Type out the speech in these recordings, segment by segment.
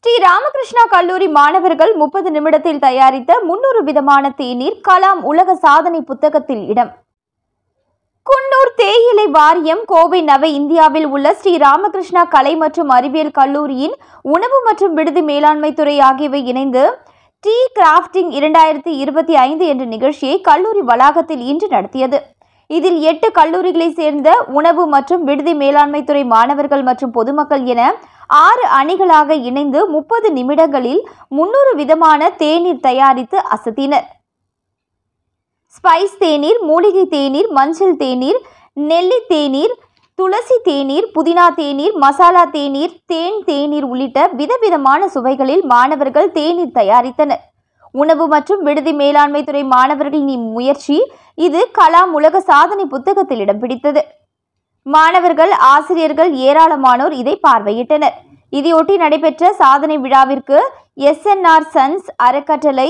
ஸ்ரீ ராமகிருஷ்ணா கல்லூரி மாணவர்கள் 30 நிமிடத்தில் தயாரித்த 300 விதமான தேநீர் கலாம் உலக சாதனை புத்தகத்தில் இடம். குன்னூர் தேயிலை வாரியம் கோவை நவ இந்தியாவில் உள்ள ஸ்ரீ ராமகிருஷ்ணா கலை மற்றும் அறிவியல் கல்லூரியின் உணவு மற்றும் விடுதி மேலாண்மை துறை ஆகியவை இணைந்து டீ கிராஃப்டிங் 2025 என்ற நிகழ்ச்சியை கல்லூரி வளாகத்தில் இன்று நடத்தியது. இதில் 8 கல்லூரிகளை சேர்ந்த உணவு மற்றும் விடுதி மேலாண்மை துறை மாணவர்கள் மற்றும் பொதுமக்கள் என 6 அணிகளாக இணைந்து 30 நிமிடங்களில் 300 விதமான தேநீர் தயாரித்து அசத்தினர். ஸ்பைஸ் தேநீர், மூலிகை தேநீர், மஞ்சள் தேநீர், நெல்லி தேநீர், துளசி தேநீர், புதினா தேநீர், மசாலா தேநீர், தேநீர் உள்ளிட்ட விதவிதமான சுவைகளில் மாணவர்கள் தேநீர் தயாரித்தனர். உணவு மற்றும் விடுதி மேலாண்மை துறை மாணவர்களின் முயற்சி இது கலாம் உலக சாதனை புத்தகத்தில் இடம் பிடித்தது. மாணவர்கள், ஆசிரியர்கள் ஏராளமானோர் இதை பார்வையிட்டனர். இதையொட்டி நடைபெற்ற சாதனை விழாவிற்கு SNR சன்ஸ் அறக்கட்டளை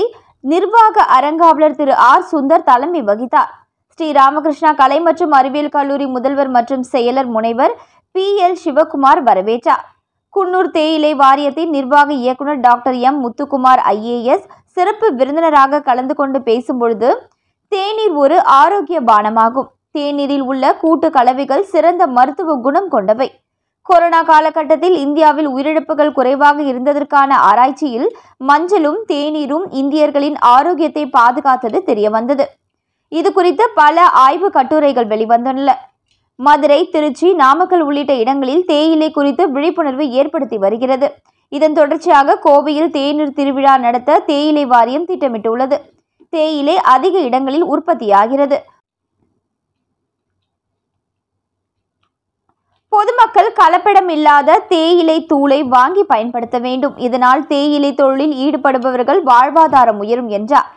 நிர்வாக அரங்காவலர் திரு R. சுந்தர் தலைமை வகித்தார். ஸ்ரீ ராமகிருஷ்ணா கலை மற்றும் அறிவியல் கல்லூரி முதல்வர் மற்றும் செயலர் முனைவர் PL சிவகுமார் வரவேற்றார். குன்னூர் தேயிலை வாரியத்தின் நிர்வாக இயக்குனர் டாக்டர் M. முத்துக்குமார் IAS சிறப்பு விருந்தினராக கலந்து கொண்டு பேசும்பொழுது, தேநீர் ஒரு ஆரோக்கிய பானமாகும். தேநீரில் உள்ள கூட்டு கலவைகள் சிறந்த மருத்துவ குணம் கொண்டவை. கொரோனா காலகட்டத்தில் இந்தியாவில் உயிரிழப்புகள் குறைவாக இருந்ததற்கான ஆராய்ச்சியில் மஞ்சளும் தேநீரும் இந்தியர்களின் ஆரோக்கியத்தை பாதுகாத்தது தெரியவந்தது. இது குறித்த பல ஆய்வு கட்டுரைகள் வெளிவந்துள்ளன. மதுரை, திருச்சி, நாமக்கல் உள்ளிட்ட இடங்களில் தேயிலை குறித்து விழிப்புணர்வு ஏற்படுத்தி வருகிறது. இதன் தொடர்ச்சியாக கோவையில் தேநீர் திருவிழா நடத்த தேயிலை வாரியம் திட்டமிட்டுள்ளது. தேயிலை அதிக இடங்களில் உற்பத்தியாகிறது. பொதுமக்கள் கலப்படம் இல்லாத தேயிலை தூளை வாங்கி பயன்படுத்த வேண்டும். இதனால் தேயிலை தொழிலில் ஈடுபடுபவர்கள் வாழ்வாதாரம் உயரும் என்றார்.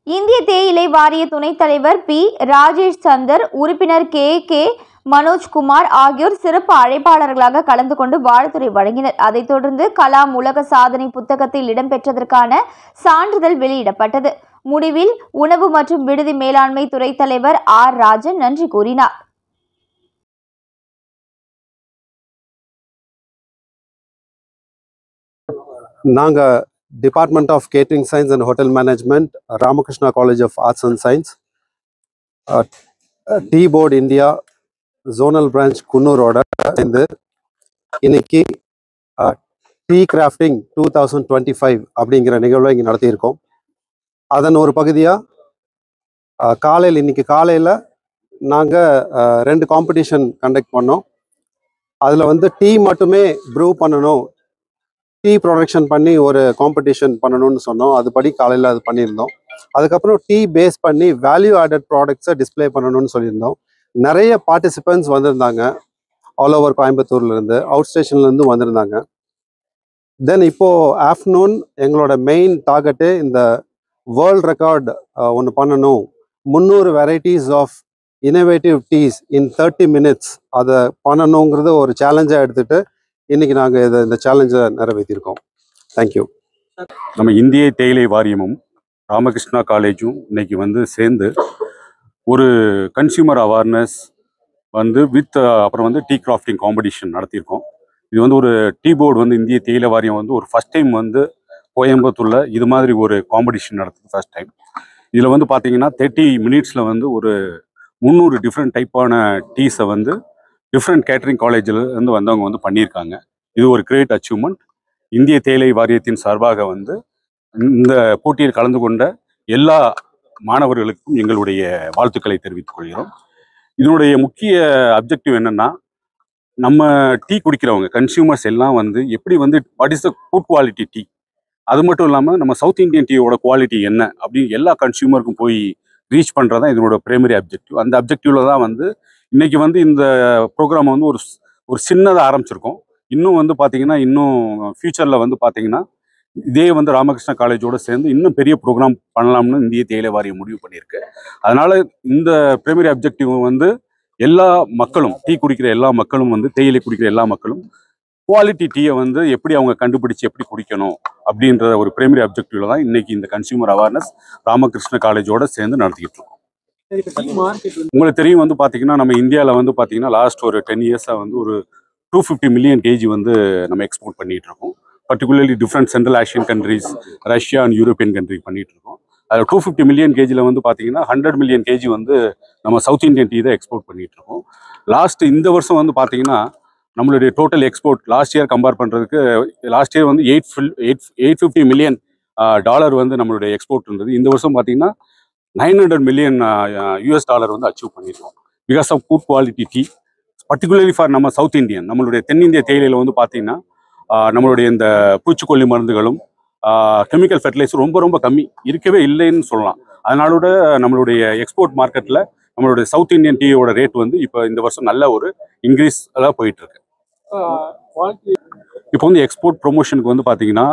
இந்திய தேயிலை வாரிய துணைத் தலைவர் P. ராஜேஷ் சந்தர், உறுப்பினர் K. மனோஜ்குமார் ஆகியோர் சிறப்பு அழைப்பாளர்களாக கலந்து கொண்டு வாழ்த்துரை வழங்கினர். அதைத் தொடர்ந்து கலாம் உலக சாதனை புத்தகத்தில் இடம்பெற்றதற்கான சான்றிதழ் வெளியிடப்பட்டது. முடிவில் உணவு மற்றும் விடுதி மேலாண்மை துறை தலைவர் R. ராஜன் நன்றி கூறினார். நாங்க department of catering science and hotel management, Ramakrishna college of arts and science, tea board India zonal branch குன்னூரோட சேர்ந்து இன்னைக்கு டீ கிராஃப்டிங் 2025 அப்படிங்கிற நிகழ்வை இங்கே நடத்தியிருக்கோம். அதன் ஒரு பகுதியாக இன்னைக்கு காலையில் நாங்கள் 2 காம்படிஷன் கண்டக்ட் பண்ணோம். அதில் டீ மட்டுமே ப்ரூ பண்ணணும், டீ ப்ரொடக்ஷன் பண்ணி ஒரு காம்படிஷன் பண்ணணும்னு சொன்னோம். அதுபடி காலையில் அது பண்ணியிருந்தோம். அதுக்கப்புறம் டீ பேஸ் பண்ணி வேல்யூ ஆடட் ப்ராடக்ட்ஸை டிஸ்பிளே பண்ணணும்னு சொல்லியிருந்தோம். நிறைய பார்ட்டிசிபென்ட்ஸ் வந்திருந்தாங்க. ஆல் ஓவர் கோயம்புத்தூர்லேருந்து, அவுட் ஸ்டேஷன்லேருந்து வந்திருந்தாங்க. தென் இப்போது ஆஃப்டர்நூன் எங்களோட மெயின் டார்கெட்டு இந்த வேர்ல்ட் ரெக்கார்ட் ஒன்று பண்ணணும். 300 varieties of innovative teas in 30 minutes அதை பண்ணணுங்கிறது ஒரு சேலஞ்சாக எடுத்துகிட்டு இன்றைக்கி நாங்கள் இந்த சேலஞ்சை நிறைவேற்றியிருக்கோம். தேங்க்யூ. நம்ம இந்திய தேயிலை வாரியமும் ராமகிருஷ்ணா காலேஜும் இன்னைக்கு சேர்ந்து ஒரு கன்சியூமர் அவேர்னஸ் வித் அப்புறம் டீ கிராஃப்டிங் காம்படிஷன் நடத்தியிருக்கோம். இது ஒரு டீ போர்டு இந்திய தேயிலை வாரியம் ஒரு ஃபஸ்ட் டைம் கோயம்புத்தூரில் இது மாதிரி ஒரு காம்படிஷன் நடத்துது ஃபர்ஸ்ட் டைம். இதில் பார்த்தீங்கன்னா 30 minutesல ஒரு 300 டிஃப்ரெண்ட் டைப்பான டீஸை டிஃப்ரெண்ட் கேட்டரிங் காலேஜில் வந்தவங்க பண்ணியிருக்காங்க. இது ஒரு கிரேட் அச்சீவ்மெண்ட். இந்திய தேயிலை வாரியத்தின் சார்பாக இந்த போட்டியில் கலந்து கொண்ட எல்லா மாணவர்களுக்கும் எங்களுடைய வாழ்த்துக்களை தெரிவித்துக் கொள்கிறோம். இதனுடைய முக்கிய அப்ஜெக்டிவ் என்னன்னா, நம்ம டீ குடிக்கிறவங்க கன்சியூமர்ஸ் எல்லாம் எப்படி what is the good quality tea, அது மட்டும் இல்லாமல் நம்ம சவுத் இந்தியன் டீயோட குவாலிட்டி என்ன அப்படின்னு எல்லா கன்சியூமருக்கும் போய் ரீச் பண்ணுறது தான் இதனோட பிரைமரி அப்ஜெக்டிவ். அந்த அப்ஜெக்டிவ்ல தான் இன்னைக்கு இந்த ப்ரோக்ராம் ஒரு சின்னதாக ஆரம்பிச்சிருக்கோம். இன்னும் பார்த்தீங்கன்னா இன்னும் ஃபியூச்சரில் பார்த்தீங்கன்னா இதே ராமகிருஷ்ணா காலேஜோட சேர்ந்து இன்னும் பெரிய ப்ரோக்ராம் பண்ணலாம்னு இந்திய தேயிலை வாரியம் முடிவு பண்ணியிருக்கு. அதனால இந்த பிரைமரி அப்ஜெக்டிவ் எல்லா மக்களும், டீ குடிக்கிற எல்லா மக்களும் தேயிலை குடிக்கிற எல்லா மக்களும் குவாலிட்டி டீயை எப்படி அவங்க கண்டுபிடிச்சு எப்படி குடிக்கணும் அப்படின்ற ஒரு பிரைமரி அப்ஜெக்டிவ்ல தான் இன்னைக்கு இந்த கன்சியூமர் அவேர்னஸ் ராமகிருஷ்ணா காலேஜோட சேர்ந்து நடத்திக்கிட்டு இருக்கோம். உங்களுக்கு தெரியும் பார்த்தீங்கன்னா நம்ம இந்தியாவில் பார்த்தீங்கன்னா லாஸ்ட் ஒரு 10 years ஒரு 250 மில்லியன் கேஜி வந்து நம்ம எக்ஸ்போர்ட் பண்ணிட்டு இருக்கோம். Particularly different central Asian countries, Russia and European country பண்ணிட்டு இருக்கோம். அதில் 250 மில்லியன் கேஜியில் வந்து பார்த்தீங்கன்னா 100 மில்லியன் கேஜி வந்து நம்ம சவுத் இந்தியன் டீ தான் எக்ஸ்போர்ட் பண்ணிட்டு இருக்கோம். இந்த வருஷம் வந்து பார்த்தீங்கன்னா நம்மளுடைய total export last year compare பண்ணுறதுக்கு, லாஸ்ட் இயர் வந்து 850 மில்லியன் டாலர் வந்து நம்மளுடைய எக்ஸ்போர்ட் இருந்தது. இந்த வருஷம் பார்த்தீங்கன்னா 900 மில்லியன் US டாலர் வந்து அச்சீவ் பண்ணியிருக்கோம். Because of good quality tea, particularly for நம்ம சவுத் இந்தியன். நம்மளுடைய தென்னிந்திய தேயிலையில் வந்து பார்த்தீங்கன்னா நம்மளுடைய இந்த பூச்சிக்கொல்லி மருந்துகளும் கெமிக்கல் ஃபெர்டிலைசர் ரொம்ப ரொம்ப கம்மி, இருக்கவே இல்லைன்னு சொல்லலாம். அதனாலோட நம்மளுடைய எக்ஸ்போர்ட் மார்க்கெட்டில் நம்மளுடைய சவுத் இந்தியன் டீயோட ரேட் வந்து இப்போ இந்த வருஷம் நல்ல ஒரு இன்க்ரீஸ் எல்லாம் போயிட்டு இருக்கு. இப்போ வந்து எக்ஸ்போர்ட் ப்ரொமோஷனுக்கு வந்து பார்த்தீங்கன்னா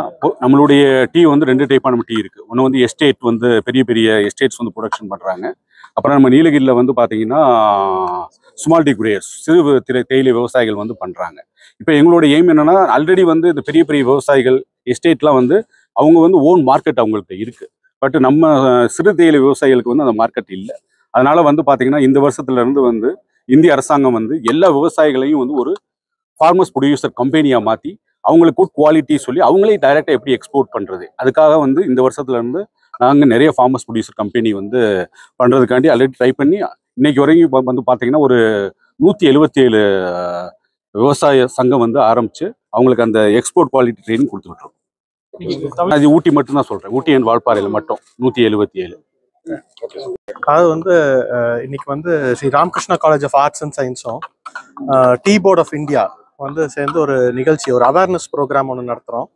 நம்மளுடைய டீ வந்து 2 டைப்பான டீ இருக்குது. ஒன்று வந்து எஸ்டேட் வந்து பெரிய பெரிய எஸ்டேட்ஸ் வந்து ப்ரொடக்ஷன் பண்ணுறாங்க. அப்புறம் நம்ம நீலகிரியில் வந்து பார்த்தீங்கன்னா ஸ்மால் டீ குரேயர்ஸ், சிறு தேயிலை விவசாயிகள் வந்து பண்ணுறாங்க. இப்போ எங்களோட எய்ம் என்னன்னா, ஆல்ரெடி வந்து இந்த பெரிய பெரிய விவசாயிகள் எஸ்டேட்லாம் வந்து அவங்க வந்து ஓன் மார்க்கெட் அவங்கள்ட்ட இருக்குது. பட் நம்ம சிறு தேயிலை விவசாயிகளுக்கு வந்து அந்த மார்க்கெட் இல்லை. அதனால வந்து பார்த்தீங்கன்னா இந்த வருஷத்துல இருந்து வந்து இந்திய அரசாங்கம் வந்து எல்லா விவசாயிகளையும் வந்து ஒரு ஃபார்மர்ஸ் ப்ரொடியூசர் கம்பெனியாக மாற்றி அவங்களுக்கு குட் குவாலிட்டி சொல்லி அவங்களே டைரெக்டாக எப்படி எக்ஸ்போர்ட் பண்ணுறது, அதுக்காக வந்து இந்த வருஷத்துல இருந்து நாங்கள் நிறைய ஃபார்மர்ஸ் ப்ரொடியூசர் கம்பெனி வந்து பண்ணுறதுக்காண்டி ஆல்ரெடி ட்ரை பண்ணி இன்னைக்கு வரைக்கும் வந்து பார்த்தீங்கன்னா ஒரு 177 விவசாய சங்கம் வந்து ஆரம்பித்து அவங்களுக்கு அந்த எக்ஸ்போர்ட் குவாலிட்டி ட்ரைனிங் கொடுத்துட்ருக்கோம். அது ஊட்டி மட்டும்தான் சொல்கிறேன், ஊட்டி அண்ட் வால்பாறையில் மட்டும் 177. அது வந்து இன்னைக்கு வந்து Sri Ramakrishna college of arts and சயின்ஸும் டீ போர்ட் ஆஃப் இந்தியா வந்து சேர்ந்து ஒரு நிகழ்ச்சி, ஒரு அவேர்னஸ் ப்ரோக்ராம் ஒன்று நடத்துகிறோம்.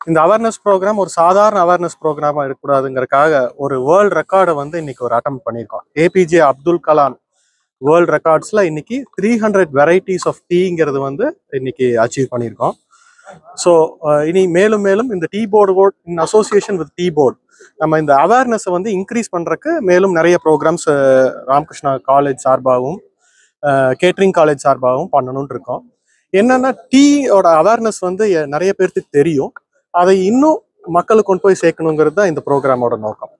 இந்த அவேர்னஸ் ப்ரோக்ராம் ஒரு சாதாரண அவேர்னஸ் ப்ரோக்ராமாக இருக்கக்கூடாதுங்கிறதுக்காக ஒரு வேர்ல்டு ரெக்கார்டை வந்து இன்னைக்கு ஒரு அட்டம் பண்ணியிருக்கோம். ஏபிஜே அப்துல் கலாம் வேர்ல்டு ரெக்கார்ட்ஸில் இன்னைக்கு 300 வெரைட்டிஸ் ஆஃப் டீங்கிறது வந்து இன்னைக்கு அச்சீவ் பண்ணியிருக்கோம். ஸோ இனி மேலும் மேலும் இந்த tea board in association with tea board நம்ம இந்த அவேர்னஸை வந்து இன்க்ரீஸ் பண்ணுறதுக்கு மேலும் நிறைய ப்ரோக்ராம்ஸ் ராமகிருஷ்ணா காலேஜ் சார்பாகவும் கேட்ரிங் காலேஜ் சார்பாகவும் பண்ணணும்னு இருக்கோம். என்னன்னா டீயோட அவேர்னஸ் வந்து நிறைய பேருக்கு தெரியும், அதை இன்னும் மக்களுக்கு கொண்டு போய் சேர்க்கணுங்கிறது தான் இந்த ப்ரோக்ராமோட நோக்கம்.